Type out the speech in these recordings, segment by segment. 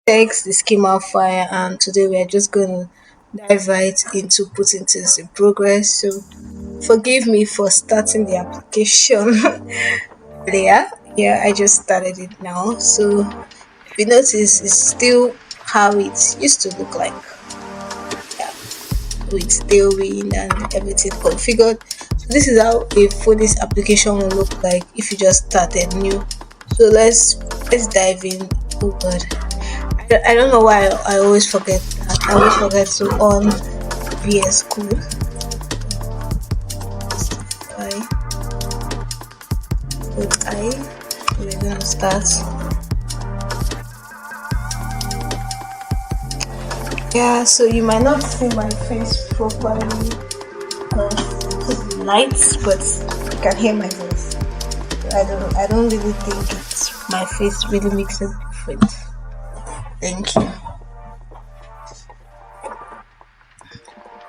text, the schema file, and today we are just going to dive right into putting things in progress. So forgive me for starting the application earlier. Yeah, I just started it now. So if you notice, it's still how it used to look like. Yeah, with tailwind and everything configured. So this is how a Phoenix application will look like if you just started new. So let's dive in. Oh god. I don't know why I always forget that. I always forget to on VS Code. We're gonna start. Yeah, so you might not see my face properly because of the lights, but you can hear my voice. I don't really think it's my face really makes a difference. Thank you.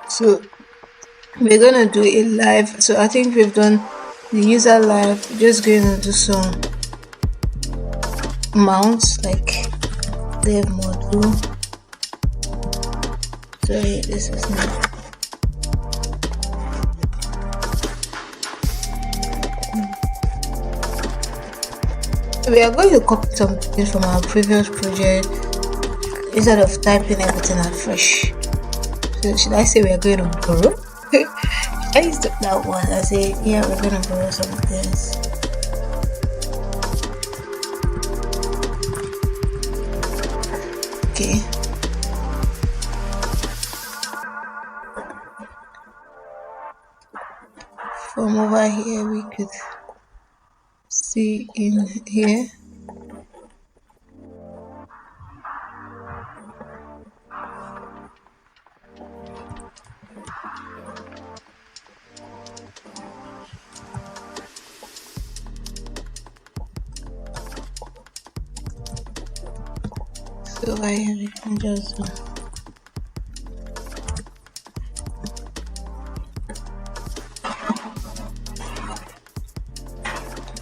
So we're gonna do it live. So I think we've done the user live. We're just going to do some mounts like dev module. Sorry, this is not. We are going to copy something from our previous project instead of typing everything afresh. So should I say we are going to borrow? I used to that one. I say, yeah, we're going to borrow some of this. Okay. From over here, we could see in here. So I can just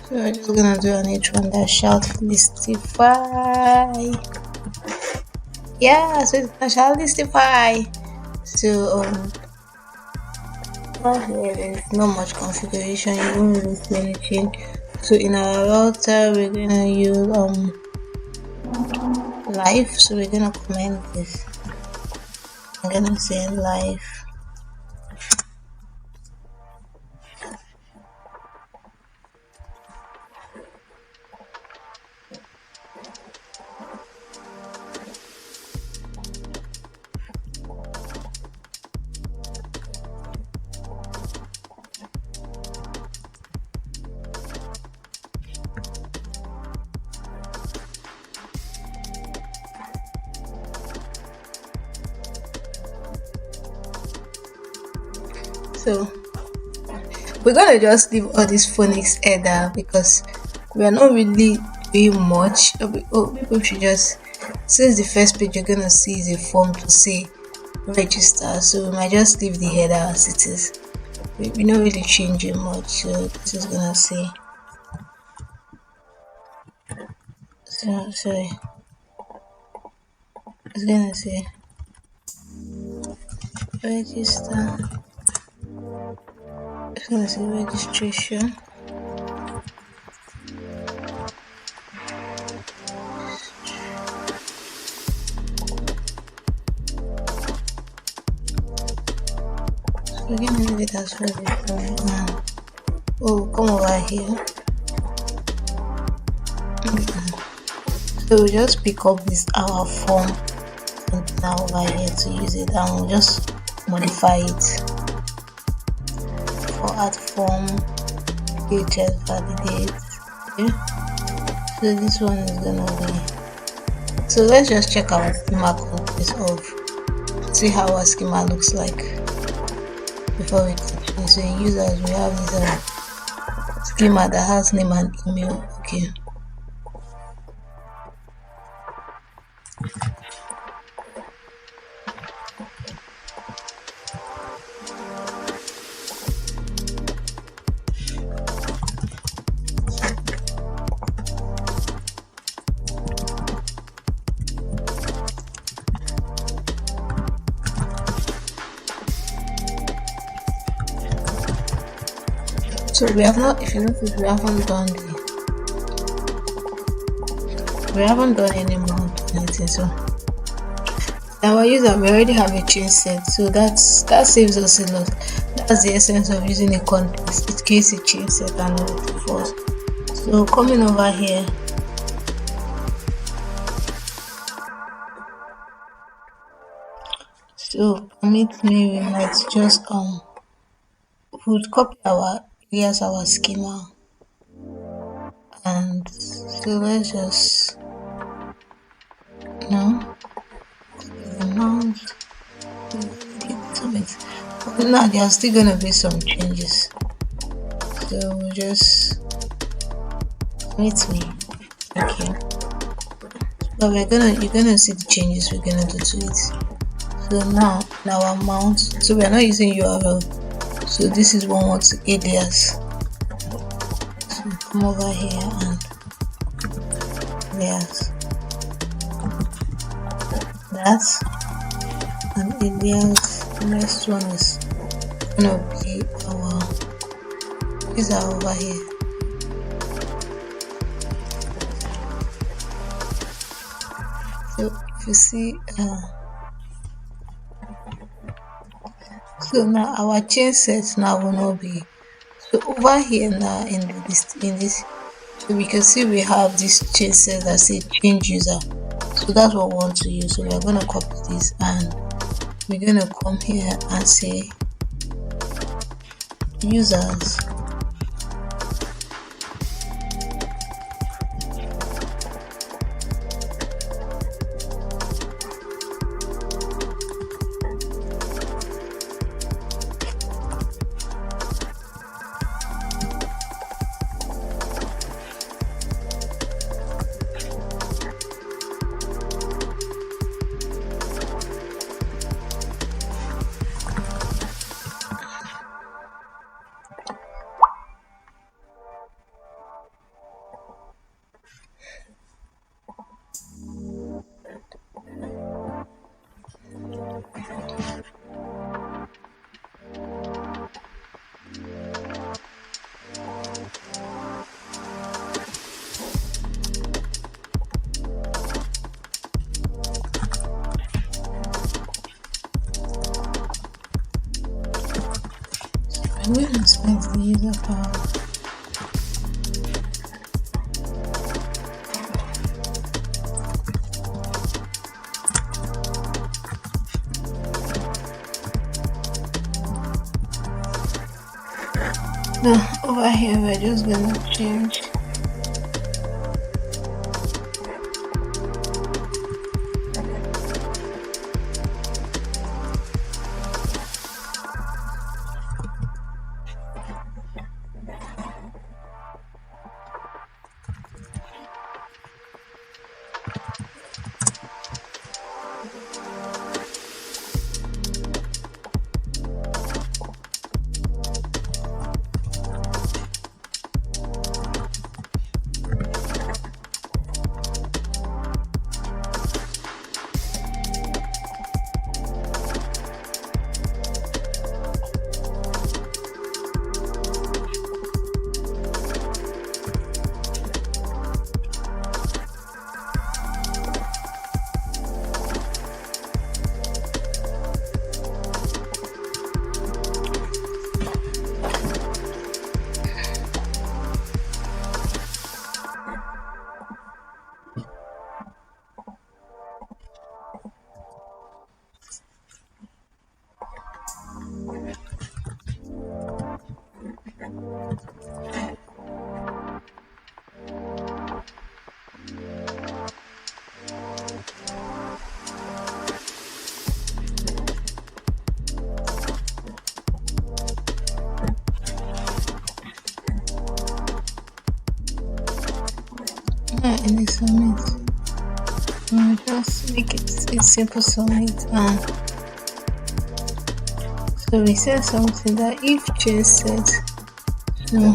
so I'm just gonna do an H1 that shout Listify. Yeah, so it's gonna shout Listify. So there's not much configuration, you don't really see anything. So in our router we're gonna use live, so we're gonna comment this. I'm gonna say live. So we're gonna just leave all this phonics header because we are not really doing much. People should just, since the first page you're gonna see is a form to say register, so we might just leave the header as it is. We're not really changing much, so this is gonna say sorry, it's gonna say register. It's gonna say registration. So we're gonna leave it as register right now. Oh, come over here. So we'll just pick up this our form and now over here to use it, and we'll just modify it. For add form, just validate. Okay. So this one is gonna be. So let's just check our schema copies of, see how our schema looks like before we continue. So in users we have this schema that has name and email. Okay. So we have not, if you notice, we haven't done any more anything. So our user, we already have a change set, so that saves us a lot. That's the essence of using a context. It creates a change set and everything for us. So coming over here, so permit me, we might just would copy here's our schema, and so let's just now the amount but now there are still gonna be some changes, so we'll just meet me. Okay, but you're gonna see the changes we're gonna do to it. So now our amount, so we're not using URL, so this is one word to alias. So come over here and alias, that's an alias. The next one is gonna be these are over here. So if you see so now our change set now will not be, so over here now in this so we can see we have this change set that say change user, so that's what we want to use. So we're going to copy this and we're going to come here and say users I'm going to spend the user power. Now over here we're just going to change in the submit. We'll just make it a simple submit, and so we said something that if change set, so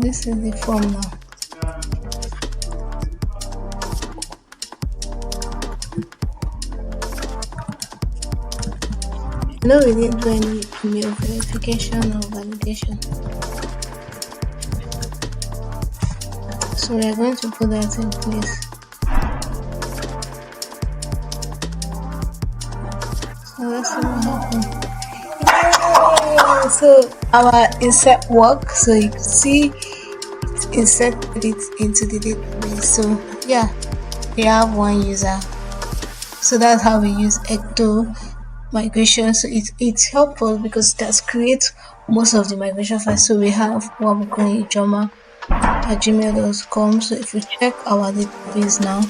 This is the form now. No, we didn't do any email verification or validation. So we are going to put that in place. So let's see what happens. So our insert work, so you can see it inserted it into the database. So yeah, we have one user. So that's how we use Ecto migration. So it's helpful because it does create most of the migration files. So we have what we call ijoma@gmail.com. So if you check our database now,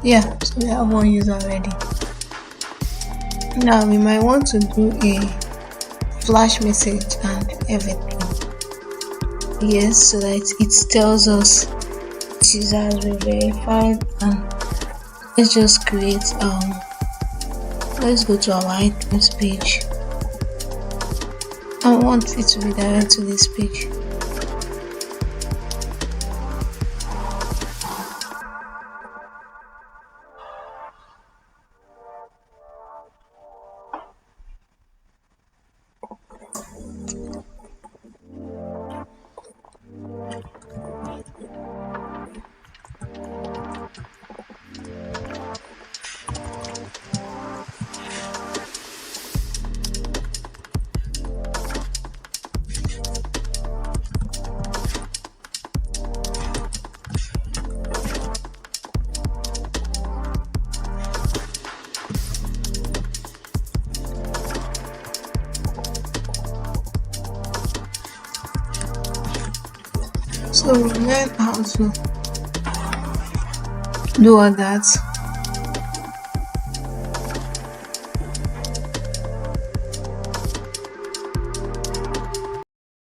yeah, so we have one user already. Now we might want to do a flash message and everything. Yes, so that it tells us this user has been verified. And let's just create let's go to our items page. I want it to be direct to this page. So learn how to do all that.